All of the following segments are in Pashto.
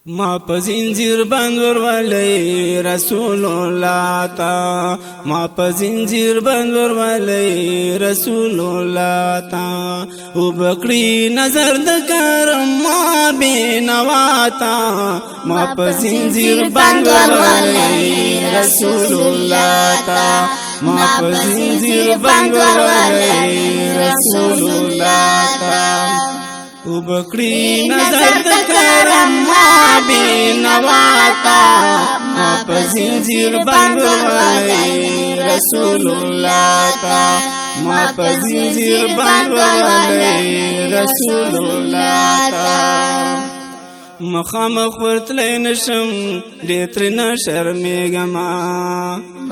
ما په زنجیر بند ورولې رسول الله تا ما په زنجیر بند ورولې رسول الله تا او بکړی نظر د کرم ما بنوا تا ما په زنجیر بند ورولې رسول الله تا ما په زنجیر بند ورولې رسول الله تا او بکړی نظر د کرم ما بنواتا ما په زنجیر بند ورولې رسول الله تا ما په زنجیر بند ورولې رسول الله تا مخامخ ورتلې نشم دې تر نه شرمېږم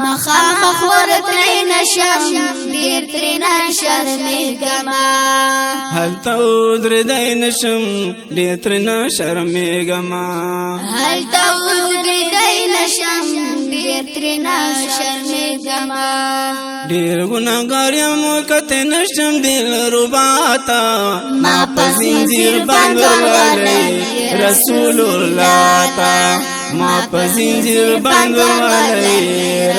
مخامخ ورتلې نشم ډېر تر نه شرمېږم هلته ودرېدای نشم ډېر تر نه شرمېږم هلته ودرېدای نشم ډېر تر نه شرمېږم ډېر ګناهګار یم کته نشم دلربا تا ما په زنجیر بند ورولې رسول الله تا ما په زنجیر بند ورولې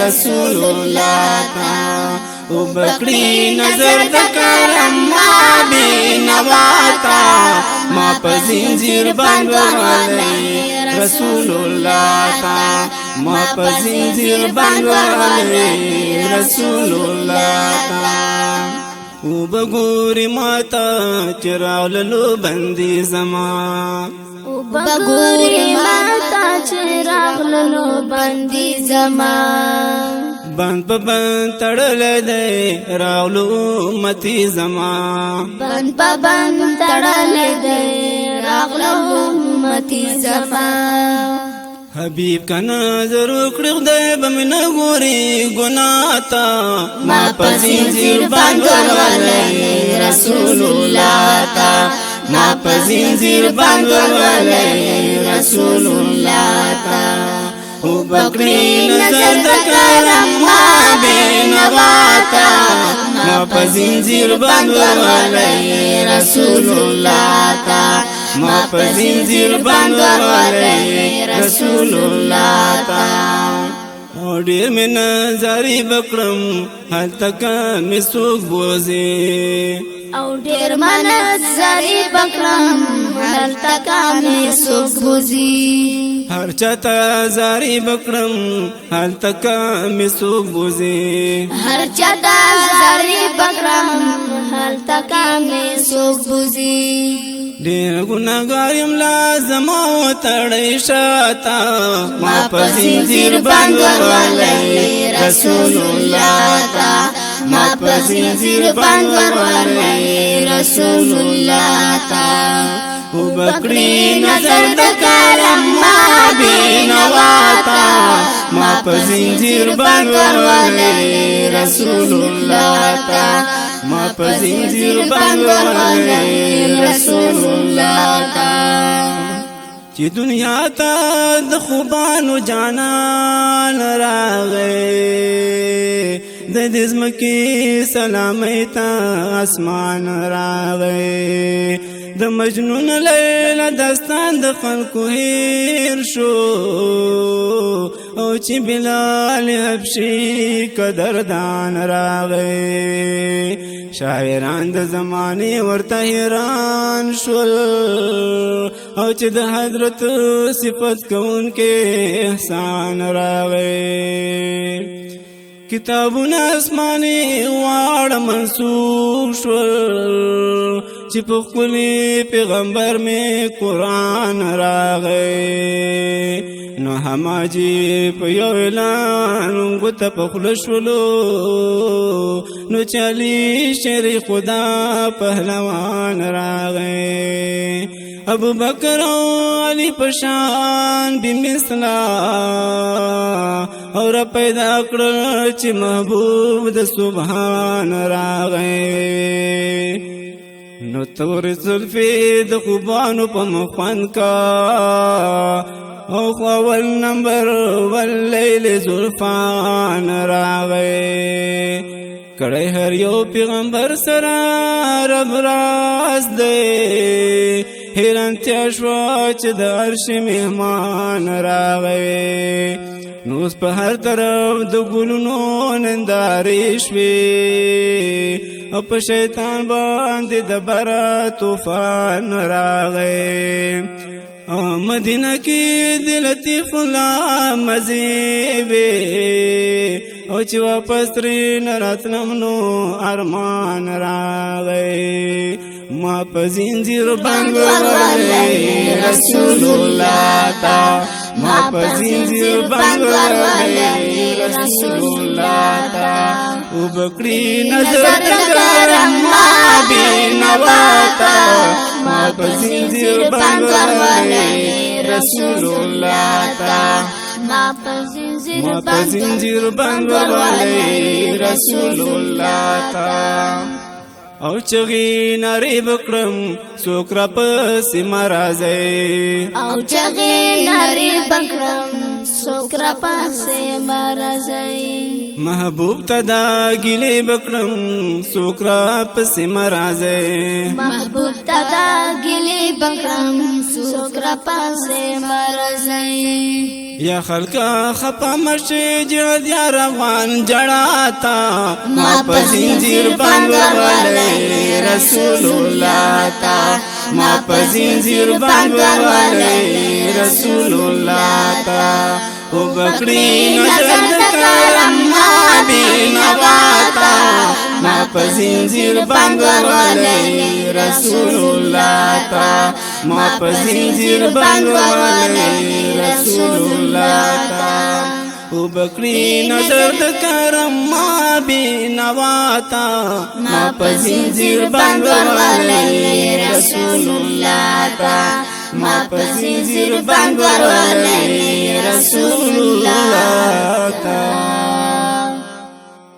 رسول الله تا او بکړی نظر د کرم ما بنوا تا ما په زنجیر بند ورولې رسول الله تا ما په زنجیر بند ورولې رسول الله تا او بګوري ماتا چراغلو بندي زما بګوري ماتا چراغلو بندي زما بند په بند تړل دی راغلو متي زما بند په بند تړل دی راغلو متي زما حبیب کا نظر وکړو خدای به مې نه ګوري ګناه تا ما په زنجیر بند ورولې رسول الله تا ما په زنجیر بند ورولې رسول الله تا او بکړی نظر د کرم ما بنوا تا ما په زنجیر بند ورولې رسول الله تا ما په زنجیر بند ورولې رسول الله تا او ډېر مې نظرې بکړم هلته که مې څوک بوځي او ډېر منظرې بکړم هلته که مې څوک بوځي هر چاته زارې بکړم هلته که مې څوک بوځي هر چاته زارې بکړم هلته که مې څوک بوځي ډېر ګناهګار یم لازم وتړی شاته ما په زنجیر بند ورولې رسول الله تا ما په زنجیر بند ورولې رسول الله تا او بکړی نظر د کرم ما بنوا تا ما په زنجیر بند ورولې رسول الله تا ما په زنجیر بند ورولې رسول الله تا چې دنیا ته د خوبانو جانان راغی د دې ځمکې سلامۍ ته اسمان راغی د مجنون لیلا داستان د خلکو هیر شو او چې بلال حبشي قدردان راغی شاعران د زمانه ورته حیران شول او چې د حضرت صفت کوونکې احسان راغی کتابونه اسماني واړه منسوخ شول چې په خپل پیغمبر می قرآن راغی نو هماجي په یو اعلان غوته په خله شولو نو چالي شری خدا پهلوان راغی ابو بکر او علی پشان بمثلا اور پیدا کړ چې محبوب د سبحان راغی نو تور زلفی د خوبانو په مخوان کا او اول نمبر واللیل زلفان راغی کړه هر یو پیغمبر سره رب راز دی حیرانتیا شوه چې د عرش مهمان راغی نو اوس په هر طرف د ګلونو نندارې شوې او په شیطان باندې د بره طوفان راغی مدینه کې د لطیف الله مزې وې او چې واپس ترې نه راتلم نو ارمان راغی ما په زنځیر بند وړی رسول الله تا ما په زنځیر بند وړی رسول الله تا وبکړي نظر تکرم ما بینوا تا ما په زنځیر بند وړی رسول الله تا ما په زنځیر بند وړی رسول الله تا او چغی ناری بکرم سوکرا پسی مرازی او چغی ناری بکرم سوکرا پسی مرازی محبوب تدا گلی بکرم سوکرا پسی مرازی محبوب تدا گلی بکرم سوکرا پسی مرازی یا خلقا خپا مرشی جهد یا روان جڑاتا ما پزنجیر بندوالی رسول اللہ تا ما پزنجیر بندوالی رسول اللہ تا او بکڑی نظر کرم ما بینواتا ما پزنجیر بندوالی رسول اللہ تا ما پزنجیر بندوالی رسول اللہ تا او بکڑی نظر کرم ما بینواتا ما پزنجیر بندوالی رسول اللہ تا ما پزنجیر بندوالی رسول